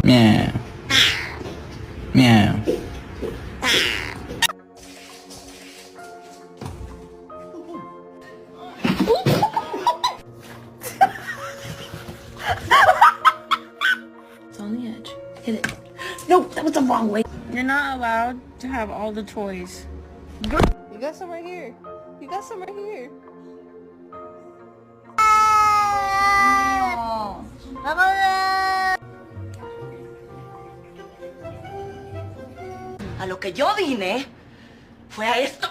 Meow. Meow. It's on the edge. Hit it. No, that was the wrong way. You're not allowed to have all the toys. You got some right here. You got some right here. A lo que yo vine fue a esto.